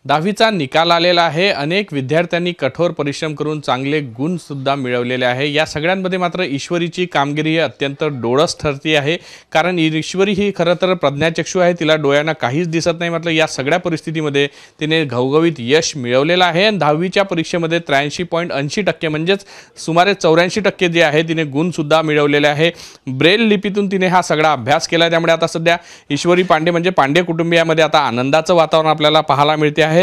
10वीचा निकाल आलेला आहे। अनेक विद्यार्थ्यांनी कठोर परिश्रम करून चांगले गुण सुद्धा मिळवलेले आहे। या सगळ्यांमध्ये मात्र ईश्वरीची कामगिरी ही अत्यंत डोळस ठरती आहे, कारण ईश्वरी ही खरं तर प्रज्ञाचक्षू आहे, तिला डोळ्यांना काहीच दिसत नाही। मात्र या सगळ्या परिस्थितीमध्ये तिने घवघवीत यश मिळवलेलं आहे आणि 10वीच्या परीक्षेमध्ये 83.80% म्हणजेच सुमारे 84% जे आहे तिने गुण सुद्धा मिळवलेले आहे। ब्रेल लिपीतून तिने हा सगळा अभ्यास केला, त्यामुळे आता सध्या ईश्वरी पांडे म्हणजे पांडे कुटुंबियामध्ये आता आनंदाचं वातावरण आपल्याला पाहायला मिळते आहे।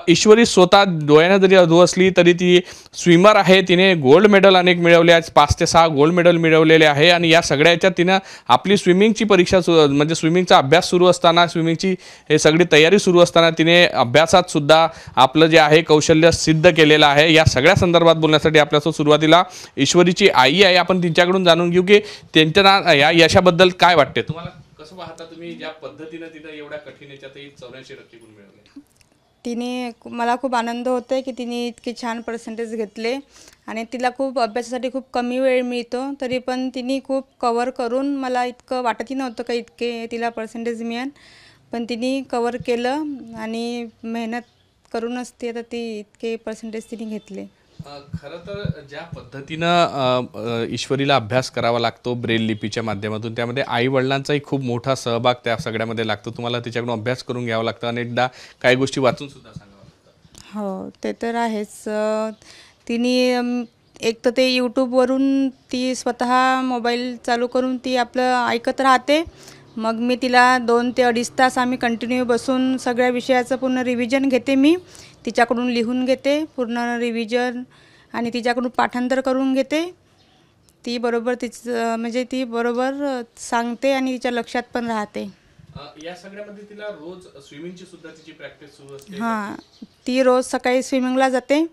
ईश्वरी स्वतः डोळ्याने जरी अधू असली तरी ती स्विमर आहे, तिने गोल्ड मेडल अनेक मिळवले आहेत, 5 ते 6 गोल्ड मेडल मिळवलेले आहे आणि या सगळ्या याच्यात तिने आपली स्विमिंगची परीक्षा म्हणजे स्विमिंगचा अभ्यास सुरू असताना, स्विमिंगची हे सगळी तयारी सुरू असताना तिने अभ्यासात सुद्धा आपलं जे आहे कौशल्य सिद्ध केलेलं आहे। या सगळ्या संदर्भात बोलण्यासाठी आपल्यासोबत सुरुवातीला ईश्वरीची आई आहे, आपण तिच्याकडून जाणून घेऊ की त्यांच्या या यशाबद्दल काय वाटते तुम्हाला, कसं पाहता तुम्ही ज्या पद्धतीने तिने एवढ्या कठीण याच्यातही 84% गुण मिळवले? तिने मला खूप आनंद होतोय की तिने इतके छान पर्सेंटेज घेतले आणि तिला खूप अभ्यासासाठी खूप कमी वेळ मिळतो, तरी पण तिने खूप कव्हर करून, मला इतकं वाटतही नव्हतं का इतके तिला पर्सेंटेज मिळेल, पण तिने कव्हर केलं आणि मेहनत करूनच ती आता ती इतके पर्सेंटेज तिने घेतले। खरं तर ज्या पद्धतीनं ईश्वरीला अभ्यास करावा लागतो ब्रेल लिपीच्या माध्यमातून, त्यामध्ये आई वडिलांचाही खूप मोठा सहभाग त्या सगळ्यामध्ये लागतो। तुम्हाला तिच्याकडून अभ्यास करून घ्यावा लागतं, अनेकदा काही गोष्टी वाचून सुद्धा सांगावं लागतं। हो, ते तर आहेच। तिने एक तर ते यूट्यूबवरून ती स्वतः मोबाईल चालू करून ती आपलं ऐकत राहते, मग मी तिला 2 ते 2.5 तास आम्ही कंटिन्यू बसून सगळ्या विषयाचं पूर्ण रिव्हिजन घेते, मी तिच्याकडून लिहून घेते पूर्ण रिव्हिजन आणि तिच्याकडून पाठांतर करून घेते। ती बरोबर म्हणजे ती बरोबर सांगते आणि तिच्या लक्षात पण राहते। या सगळ्यामध्ये तिला रोज स्विमिंगची सुद्धा तिची प्रॅक्टिस सुरू असते? हां, ती रोज सकाळी स्विमिंगला जाते,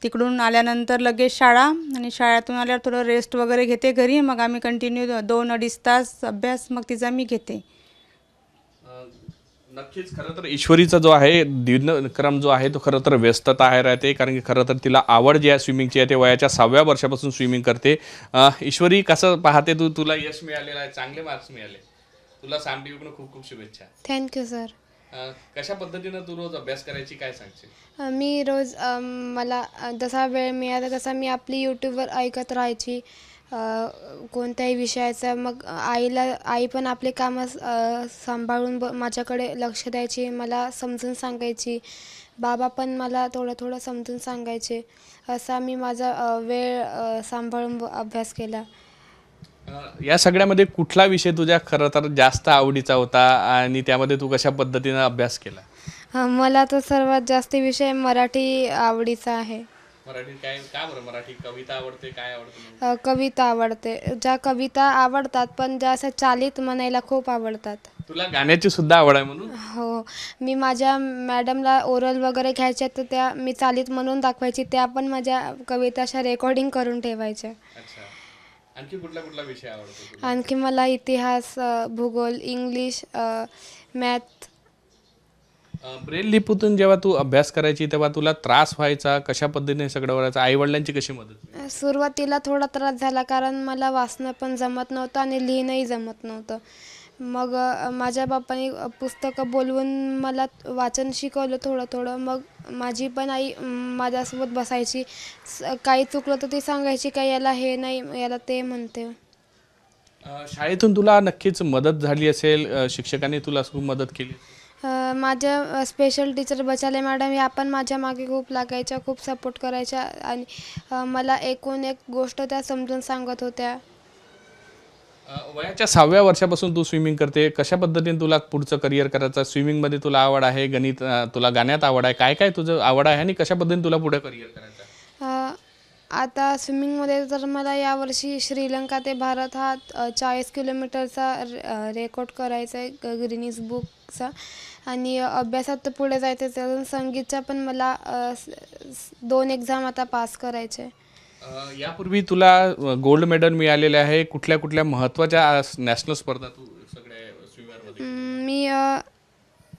तिकडून आल्यानंतर लगेच शाळा आणि शाळेतून आल्यावर थोडं रेस्ट वगैरे घेते घरी, मग आम्ही कंटिन्यू 2-2.5 तास अभ्यास मग तिचा मी घेते। नक्कीच खरं तर ईश्वरीचा जो आहे दिनक्रम जो आहे तो खरं तर व्यस्तता आहे राहते, कारण की खरं तर तिला आवड जी आहे स्विमिंगची आहे ते वयाच्या 6व्या वर्षापासून स्विमिंग करते। ईश्वरी कसं पाहते तुला यश मिळालेलं आहे, चांगले मार्क्स मिळाले, तुला साम टीव्हीकडून खूप खूप शुभेच्छा। Thank you sir. कशा पद्धतीनं तू रोज अभ्यास करायची काय सांगशील? मी रोज मला जसा वेळ मिळाला तसा मी आपली यूट्यूबवर ऐकत राहायची कोणत्याही विषयाचं। मग आई पण आपले कामं सांभाळून माझ्याकडे लक्ष द्यायची, मला समजून सांगायची, बाबा पण मला थोडं थोडं समजून सांगायचे। असा मी माझा वेळ सांभाळून अभ्यास केला। या सगळ्यामध्ये कुठला विषय तुझ्या खरं तर जास्त आवडीचा होता आणि त्यामध्ये तू कशा पद्धतीनं अभ्यास केला? मला तर सर्वात जास्त विषय मराठी आवडीचा आहे। मराठी काय, का बरं? मराठी कविता आवडते, काय आवडतं? कविता आवडते, ज्या कविता आवडतात पण ज्या असं चालीत म्हणायला खूप आवडतात। तुला गाण्याची सुद्धा आवड आहे म्हणून? हो, मी माझ्या मॅडमला ओरल वगैरे घ्यायच्या तर त्या मी चालीत म्हणून दाखवायची, त्या पण माझ्या कविता अशा रेकॉर्डिंग करून ठेवायच्या। अच्छा, आणखी कुठला कुठला विषय आवडतो? आणखी मला इतिहास, भूगोल, इंग्लिश, मॅथ। ब्रेल लिपीतून जेव्हा तू अभ्यास करायची तेव्हा तुला त्रास व्हायचा, कशा पद्धतीने सगळं व्हायचं, आई वडिलांची कशी मदत? सुरुवातीला थोडा त्रास झाला, कारण मला वाचणं पण जमत नव्हतं आणि लिहिणंही जमत नव्हतं। मग माझ्या बाप्पाने पुस्तकं बोलवून मला वाचन शिकवलं थोडं थोडं। मग माझी पण आई माझ्यासोबत बसायची, काही चुकलं तर ती सांगायची का याला हे नाही, याला ते म्हणते। शाळेतून तुला नक्कीच मदत झाली असेल, शिक्षकांनी तुला खूप मदत केली? माझ्या स्पेशल टीचर बचाले मॅडम या पण माझ्या मागे खूप लागायच्या, खूप सपोर्ट करायच्या आणि मला एकूण एक गोष्ट त्या समजून सांगत होत्या। वयाच्या 6व्या वर्षापासून तू स्विमिंग करते, कशा पद्धतीने तुला पुढचं करिअर करायचं? स्विमिंगमध्ये तुला आवड आहे, गणित, तुला गाण्यात आवड आहे, काय काय तुझं आवड आहे आणि कशा पद्धतीने तुला पुढे करिअर करायचं? आता स्विमिंगमध्ये तर मला यावर्षी श्रीलंका ते भारत हा 40 किलोमीटरचा रेकॉर्ड करायचा आहे गिनीज बुकचा, आणि अभ्यासात तर पुढे जायचं आहे, अजून संगीतच्या पण मला 2 एक्झाम आता पास करायचे। यापूर्वी तुला गोल्ड मेडल मिळालेले आहे, कुठल्या कुठल्या महत्त्वाच्या नॅशनल स्पर्धा तू सगळ्या स्विमरमध्ये? मी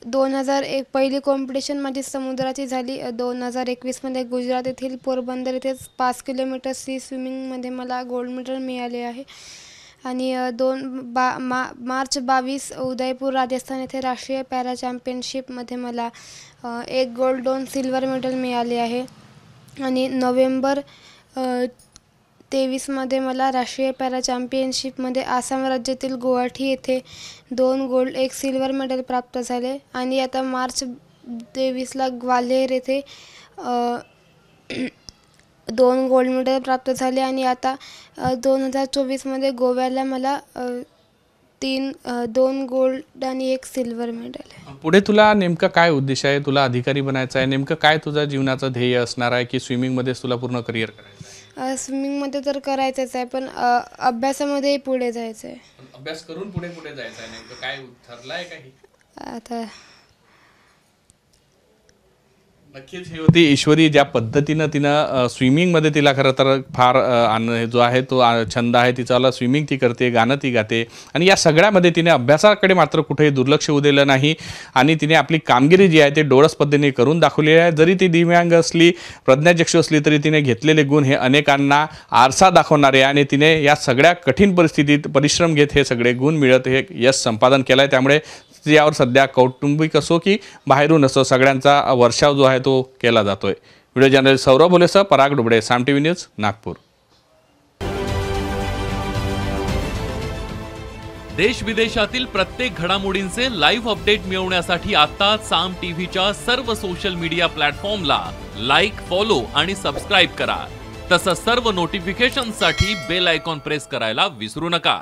2001 पहिली कॉम्पिटिशन माझी समुद्राची झाली, 2021मध्ये गुजरात येथील पोरबंदर येथे 5 किलोमीटरची स्विमिंगमध्ये मला गोल्ड मेडल मिळाले आहे। आणि मार्च 22 उदयपूर राजस्थान येथे राष्ट्रीय पॅरा चॅम्पियनशिपमध्ये मला 1 गोल्ड 2 सिल्वर मेडल मिळाले आहे. आणि नोव्हेंबर 23मध्ये मला राष्ट्रीय पॅरा चॅम्पियनशिपमध्ये आसाम राज्यातील गुवाहाटी येथे 2 गोल्ड 1 सिल्वर मेडल प्राप्त झाले. आणि आता मार्च 23ला ग्वाल्हेर येथे 2 गोल्ड मेडल प्राप्त झाले. आणि आता 2024मध्ये गोव्याला मला 2 गोल्ड आणि 1 सिल्वर मेडल आहे. पुढे तुला नेमकं काय उद्देश आहे? तुला अधिकारी बनायचं आहे? नेमकं काय तुझा जीवनाचं ध्येय असणार आहे की स्विमिंगमध्येच तुला पूर्ण करिअर करायचं आहे? स्विमिंगमध्ये तर करायचंच आहे, पण अभ्यासामध्येही पुढे जायचं आहे. अभ्यास करून पुढे जायचं आहे, नेमकं काय ठरलं आहे काही? आता नक्कीच ही होती ईश्वरी. ज्या पद्धतीनं तिनं स्विमिंगमध्ये तिला खरं तर फार जो आहे तो छंद आहे तिचाला. स्विमिंग ती करते, गाणं ती गाते आणि या सगळ्यामध्ये तिने अभ्यासाकडे मात्र कुठेही दुर्लक्ष होऊ दिलं नाही. आणि तिने आपली कामगिरी जी आहे ते डोळस पद्धतीने करून दाखवलेली आहे. जरी ती दिव्यांग असली, प्रज्ञाचक्षू असली, तरी तिने घेतलेले गुण हे अनेकांना आरसा दाखवणारे. आणि तिने या सगळ्या कठीण परिस्थितीत परिश्रम घेत हे सगळे गुण मिळत हे यश संपादन केलं आहे. त्यामुळे यावर सध्या कौटुंबिक असो की बाहेरून असो सगळ्यांचा वर्षाव जो आहे तो केला जातोय. व्हिडिओ जर्नलिस्ट सौरभ भोलेसह पराग डुबळे, साम टीव्ही न्यूज, नागपूर. देश विदेशातील प्रत्येक घडामोडींचे लाईव्ह अपडेट मिळवण्यासाठी आता साम टीव्हीच्या सर्व सोशल मीडिया प्लॅटफॉर्मला लाईक, फॉलो आणि सबस्क्राईब करा. तसंच सर्व नोटिफिकेशनसाठी बेल आयकॉन प्रेस करायला विसरू नका.